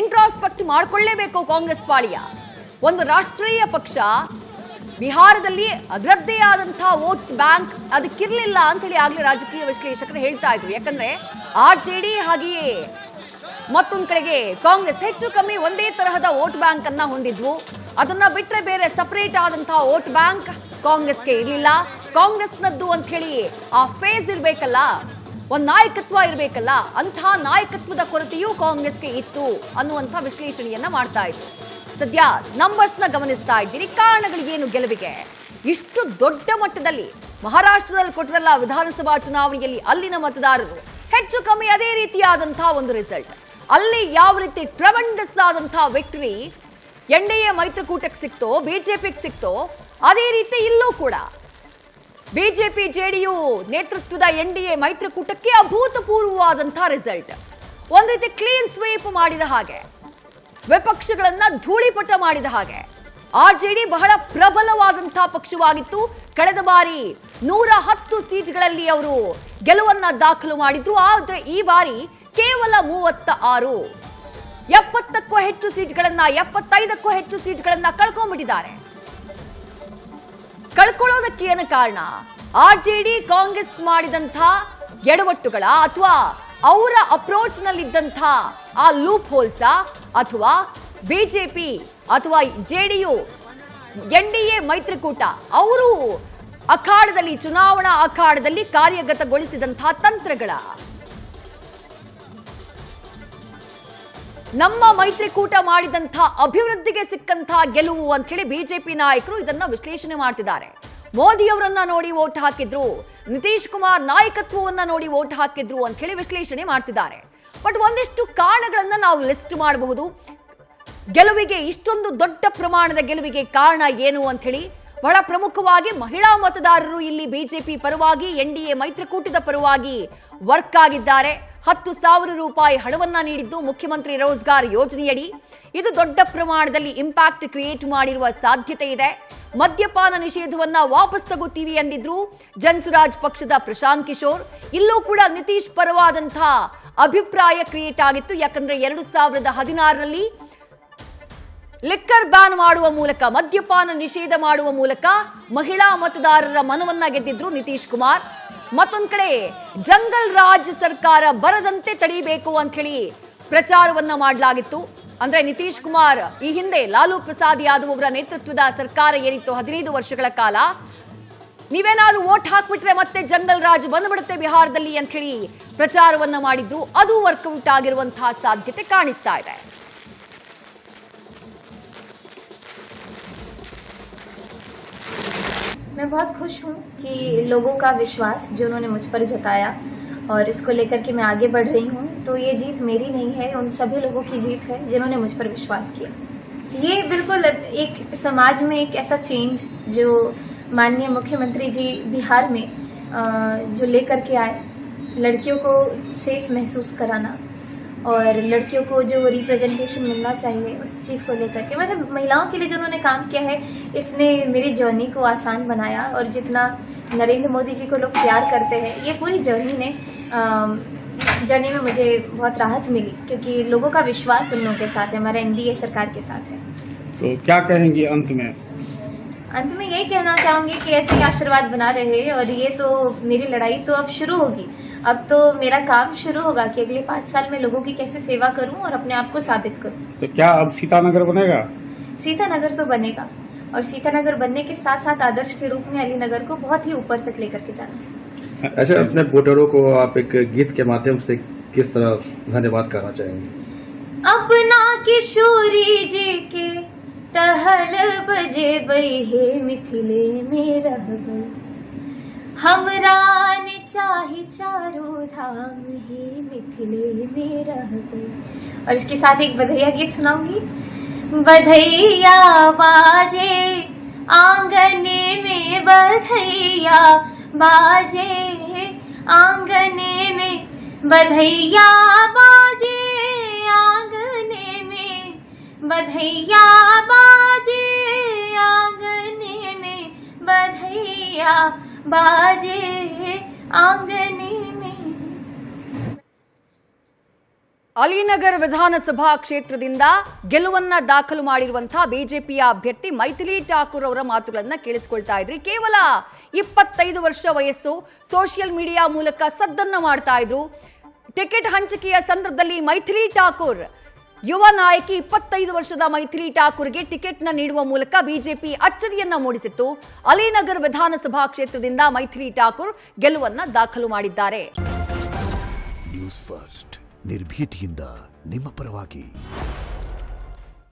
Introspect ಮಾಡಿಕೊಳ್ಳೇಬೇಕು Congress ಪಾಳಿಯ. ಒಂದು ರಾಷ್ಟ್ರೀಯ ಪಕ್ಷ ಬಿಹಾರದಲ್ಲಿ ಅದರದ್ದೇ ಆದಂತಹ ವೋಟ್ ಬ್ಯಾಂಕ್ ಅದಕ್ಕಿರಲಿಲ್ಲ ಅಂತೇಳಿ ಆಗಲೇ ರಾಜಕೀಯ ವಿಶ್ಲೇಷಕರು ಹೇಳ್ತಾ ಇದ್ರು. ಯಾಕಂದ್ರೆ RJD ಹಾಗೆಯೇ ಮತ್ತೊಂದು ಕಡೆಗೆ ಕಾಂಗ್ರೆಸ್ ಹೆಚ್ಚು ಕಮ್ಮಿ ಒಂದೇ ತರಹದ ವೋಟ್ ಬ್ಯಾಂಕ್ ಅನ್ನ ಹೊಂದಿದ್ವು. ಅದನ್ನ ಬಿಟ್ಟರೆ ಬೇರೆ ಸಪರೇಟ್ ಆದಂತಹ ವೋಟ್ ಬ್ಯಾಂಕ್ ಕಾಂಗ್ರೆಸ್ಗೆ ಇರಲಿಲ್ಲ. ಕಾಂಗ್ರೆಸ್ನದ್ದು ಅಂತ ಹೇಳಿ ಆ ಫೇಸ್ ಇರಬೇಕಲ್ಲ, ಒಂದು ನಾಯಕತ್ವ ಇರಬೇಕಲ್ಲ, ಅಂತಹ ನಾಯಕತ್ವದ ಕೊರತೆಯೂ ಕಾಂಗ್ರೆಸ್ಗೆ ಇತ್ತು ಅನ್ನುವಂಥ ವಿಶ್ಲೇಷಣೆಯನ್ನ ಮಾಡ್ತಾ ಇದ್ರು. ಸದ್ಯ ನಂಬರ್ಸ್ನ ಗಮನಿಸ್ತಾ ಇದ್ದೀರಿ. ಕಾರಣಗಳಿಗೇನು ಗೆಲುವಿಗೆ? ಇಷ್ಟು ದೊಡ್ಡ ಮಟ್ಟದಲ್ಲಿ ಮಹಾರಾಷ್ಟ್ರದಲ್ಲಿ ಕೊಟ್ಟರಲ್ಲ ವಿಧಾನಸಭಾ ಚುನಾವಣೆಯಲ್ಲಿ ಅಲ್ಲಿನ ಮತದಾರರು ಹೆಚ್ಚು ಕಮ್ಮಿ ಅದೇ ರೀತಿಯಾದಂತಹ ಒಂದು ರಿಸಲ್ಟ್. ಅಲ್ಲಿ ಯಾವ ರೀತಿ ಟ್ರೆಮೆಂಡಸ್ ಆದಂತಹ ವಿಕ್ಟರಿ NDA ಮೈತ್ರಿಕೂಟಕ್ಕೆ ಸಿಕ್ತೋ, ಬಿಜೆಪಿಗೆ ಸಿಕ್ತೋ, ಅದೇ ರೀತಿ ಇಲ್ಲೂ ಕೂಡ ಬಿಜೆಪಿ JDU ನೇತೃತ್ವದ NDA ಮೈತ್ರಿಕೂಟಕ್ಕೆ ಅಭೂತಪೂರ್ವವಾದಂತಹ ರಿಸಲ್ಟ್. ಒಂದ್ ರೀತಿ ಕ್ಲೀನ್ ಸ್ವೀಪ್ ಮಾಡಿದ ಹಾಗೆ, ವಿಪಕ್ಷಗಳನ್ನ ಧೂಳಿಪಟ ಮಾಡಿದ ಹಾಗೆ. RJD ಬಹಳ ಪ್ರಬಲವಾದಂತಹ ಪಕ್ಷವಾಗಿತ್ತು. ಕಳೆದ ಬಾರಿ 110 ಸೀಟ್ಗಳಲ್ಲಿ ಅವರು ಗೆಲುವನ್ನ ದಾಖಲು ಮಾಡಿದ್ರು. ಆದರೆ ಈ ಬಾರಿ ಕೇವಲ 36, 70ಕ್ಕೂ ಹೆಚ್ಚು ಸೀಟ್ಗಳನ್ನ, 75ಕ್ಕೂ ಹೆಚ್ಚು ಸೀಟ್ಗಳನ್ನ ಕಳ್ಕೊಂಡ್ಬಿಟ್ಟಿದ್ದಾರೆ. ಕಳ್ಕೊಳ್ಳೋದಕ್ಕೆ ಏನು ಕಾರಣ? RJD ಕಾಂಗ್ರೆಸ್ ಮಾಡಿದಂಥ ಎಡವಟ್ಟುಗಳ ಅಥವಾ ಅವರ ಅಪ್ರೋಚ್ ನಲ್ಲಿದ್ದಂಥ ಆ ಲೂಪ್ ಹೋಲ್ಸ, ಅಥವಾ ಬಿಜೆಪಿ ಅಥವಾ JDU NDA ಮೈತ್ರಿಕೂಟ ಅವರು ಅಖಾಡದಲ್ಲಿ, ಚುನಾವಣಾ ಅಖಾಡದಲ್ಲಿ ಕಾರ್ಯಗತಗೊಳಿಸಿದಂತಹ ತಂತ್ರಗಳ? ನಮ್ಮ ಮೈತ್ರಿಕೂಟ ಮಾಡಿದಂತಹ ಅಭಿವೃದ್ಧಿಗೆ ಸಿಕ್ಕಂತಹ ಗೆಲುವು ಅಂತ ಹೇಳಿ ಬಿಜೆಪಿ ನಾಯಕರು ಇದನ್ನ ವಿಶ್ಲೇಷಣೆ ಮಾಡ್ತಿದ್ದಾರೆ. ಮೋದಿ ಅವರನ್ನ ನೋಡಿ ವೋಟ್ ಹಾಕಿದ್ರು, ನಿತೀಶ್ ಕುಮಾರ್ ನಾಯಕತ್ವವನ್ನ ನೋಡಿ ವೋಟ್ ಹಾಕಿದ್ರು ಅಂತ ಹೇಳಿ ವಿಶ್ಲೇಷಣೆ ಮಾಡ್ತಿದ್ದಾರೆ. ಬಟ್ ಒಂದಿಷ್ಟು ಕಾರಣಗಳನ್ನ ನಾವು ಲಿಸ್ಟ್ ಮಾಡಬಹುದು. ಗೆಲುವಿಗೆ, ಇಷ್ಟೊಂದು ದೊಡ್ಡ ಪ್ರಮಾಣದ ಗೆಲುವಿಗೆ ಕಾರಣ ಏನು ಅಂತ ಹೇಳಿ. ಬಹಳ ಪ್ರಮುಖವಾಗಿ ಮಹಿಳಾ ಮತದಾರರು ಇಲ್ಲಿ ಬಿಜೆಪಿ ಪರವಾಗಿ, NDA ಮೈತ್ರಿಕೂಟದ ಪರವಾಗಿ ವರ್ಕ್ ಆಗಿದ್ದಾರೆ. 10,000 ರೂಪಾಯಿ ಹಣವನ್ನ ನೀಡಿದ್ದು ಮುಖ್ಯಮಂತ್ರಿ ರೋಜ್ಗಾರ್ ಯೋಜನೆಯಡಿ. ಇದು ದೊಡ್ಡ ಪ್ರಮಾಣದಲ್ಲಿ ಇಂಪ್ಯಾಕ್ಟ್ ಕ್ರಿಯೇಟ್ ಮಾಡಿರುವ ಸಾಧ್ಯತೆ ಇದೆ. ಮದ್ಯಪಾನ ನಿಷೇಧವನ್ನ ವಾಪಸ್ ತಗೋತೀವಿ ಎಂದಿದ್ರು ಜನಸುರಾಜ್ ಪಕ್ಷದ ಪ್ರಶಾಂತ್ ಕಿಶೋರ್. ಇಲ್ಲೂ ಕೂಡ ನಿತೀಶ್ ಪರವಾದಂತಹ ಅಭಿಪ್ರಾಯ ಕ್ರಿಯೇಟ್ ಆಗಿತ್ತು. ಯಾಕಂದ್ರೆ 2016ರಲ್ಲಿ ಲಿಕ್ಕರ್ ಬ್ಯಾನ್ ಮಾಡುವ ಮೂಲಕ, ಮದ್ಯಪಾನ ನಿಷೇಧ ಮಾಡುವ ಮೂಲಕ ಮಹಿಳಾ ಮತದಾರರ ಮನವನ್ನ ಗೆದ್ದಿದ್ರು ನಿತೀಶ್ ಕುಮಾರ್. ಮತ್ತೊಂದ್ ಕಡೆ ಜಂಗಲ್ ರಾಜ್ ಸರ್ಕಾರ ಬರದಂತೆ ತಡೆಯಬೇಕು ಅಂತ ಹೇಳಿ ಪ್ರಚಾರವನ್ನ ಮಾಡಲಾಗಿತ್ತು. ಅಂದ್ರೆ ನಿತೀಶ್ ಕುಮಾರ್ ಈ ಹಿಂದೆ ಲಾಲೂ ಪ್ರಸಾದ್ ಯಾದವ್ ಅವರ ನೇತೃತ್ವದ ಸರ್ಕಾರ ಏನಿತ್ತು 15 ವರ್ಷಗಳ ಕಾಲ, ನೀವೇನಾದ್ರೂ ವೋಟ್ ಹಾಕ್ಬಿಟ್ರೆ ಮತ್ತೆ ಜಂಗಲ್ ರಾಜ್ ಬಂದ್ಬಿಡುತ್ತೆ ಬಿಹಾರದಲ್ಲಿ ಅಂತ ಹೇಳಿ ಪ್ರಚಾರವನ್ನ ಮಾಡಿದ್ರು. ಅದು ವರ್ಕೌಟ್ ಆಗಿರುವಂತಹ ಸಾಧ್ಯತೆ ಕಾಣಿಸ್ತಾ ಇದೆ. मैं बहुत खुश हूँ कि लोगों का विश्वास जो उन्होंने मुझ पर जताया और इसको लेकर के मैं आगे बढ़ रही हूँ, तो ये जीत मेरी नहीं है, उन सभी लोगों की जीत है जिन्होंने मुझ पर विश्वास किया. ये बिल्कुल एक समाज में एक ऐसा चेंज जो माननीय मुख्यमंत्री जी बिहार में जो लेकर के आए, लड़कियों को सेफ महसूस कराना और लड़कियों को जो रिप्रेजेंटेशन मिलना चाहिए उस चीज़ को लेकर के, मतलब महिलाओं के लिए जो उन्होंने काम किया है, इसने मेरी जर्नी को आसान बनाया. और जितना नरेंद्र मोदी जी को लोग प्यार करते हैं, ये पूरी जर्नी में मुझे बहुत राहत मिली, क्योंकि लोगों का विश्वास उन लोगों के साथ है, हमारे NDA सरकार के साथ है. तो क्या कहेंगी अंत में? अंत में यही कहना चाहूँगी कि ऐसे ही आशीर्वाद बना रहे. और ये तो मेरी लड़ाई तो अब शुरू होगी, अब तो मेरा काम शुरू होगा कि अगले 5 साल में लोगों की कैसे सेवा करूं और अपने आप को साबित करूं. तो क्या अब सीतानगर बनेगा? सीतानगर तो बनेगा, और सीतानगर बनने के साथ साथ आदर्श के रूप में अलीनगर को बहुत ही ऊपर तक लेकर के जाना है. अच्छा, अपने वोटरों को आप एक गीत के माध्यम से किस तरह धन्यवाद करना चाहेंगे? अपना किशोरी जी के टहल बजे बई हे मिथिले में रह गई, हमरा ने चाहे चारों धाम हे मिथिले में रह गई. और इसके साथ एक बधैया गीत सुनाऊंगी. बधैया बाजे आंगने में, बधैया बाजे आंगने में, बधैया बाजे आंगने में, बधैया बाजे आंगने में, बधैया बाजे आंगने में. ಅಲಿನಗರ್ ವಿಧಾನಸಭಾ ಕ್ಷೇತ್ರದಿಂದ ಗೆಲುವನ್ನ ದಾಖಲು ಮಾಡಿರುವಂತಹ ಬಿಜೆಪಿಯ ಅಭ್ಯರ್ಥಿ ಮೈಥಿಲಿ ಠಾಕೂರ್ ಅವರ ಮಾತುಗಳನ್ನ ಕೇಳಿಸ್ಕೊಳ್ತಾ ಇದ್ರಿ. ಕೇವಲ 25 ವರ್ಷ ವಯಸ್ಸು, ಸೋಷಿಯಲ್ ಮೀಡಿಯಾ ಮೂಲಕ ಸದ್ದನ್ನ ಮಾಡ್ತಾ ಇದ್ರು. ಟಿಕೆಟ್ ಹಂಚಿಕೆಯ ಸಂದರ್ಭದಲ್ಲಿ ಮೈಥಿಲಿ ಠಾಕೂರ್ ಯುವ ನಾಯಕಿ 25 ವರ್ಷದ ಮೈಥಿಲಿ ಠಾಕೂರ್ಗೆ ಟಿಕೆಟ್ನ ನೀಡುವ ಮೂಲಕ ಬಿಜೆಪಿ ಅಚ್ಚರಿಯನ್ನ ಮೂಡಿಸಿತ್ತು. ಅಲಿನಗರ್ ವಿಧಾನಸಭಾ ಕ್ಷೇತ್ರದಿಂದ ಮೈಥಿಲಿ ಠಾಕೂರ್ ಗೆಲುವನ್ನ ದಾಖಲು ಮಾಡಿದ್ದಾರೆ. ನ್ಯೂಸ್ ಫಸ್ಟ್ ನಿರ್ಭೀತಿಯಿಂದ ನಿಮ್ಮ ಪರವಾಗಿ.